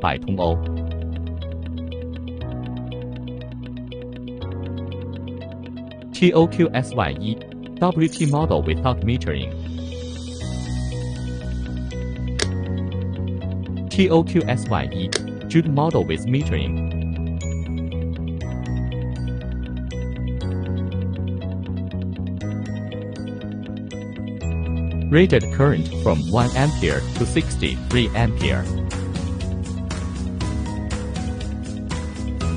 WiFi 通欧。TUYAWIFI WT model without metering. TUYAWIFI Jude model with metering. Rated current from 1 ampere to 63 ampere.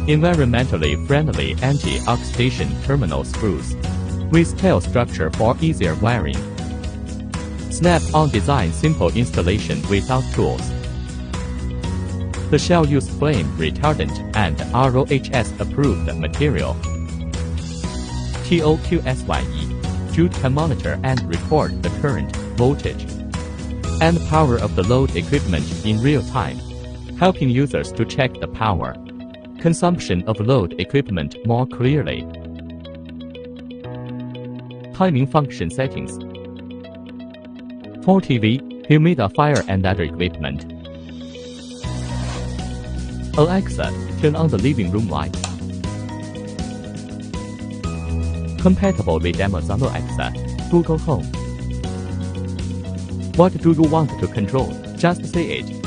Environmentally friendly anti-oxidation terminal screws with tail structure for easier wiring. Snap-on design, simple installation without tools. The shell use flame retardant and RoHS approved material. TUYAWIFI Jude can monitor and record the current, voltage, and power of the load equipment in real time, helping users to check the power consumption of load equipment more clearly. Timing function settings. For TV, humidifier and other equipment. Alexa, turn on the living room light. Compatible with Amazon Alexa, Google Home. What do you want to control? Just say it.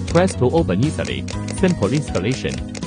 Press to open easily. Simple installation.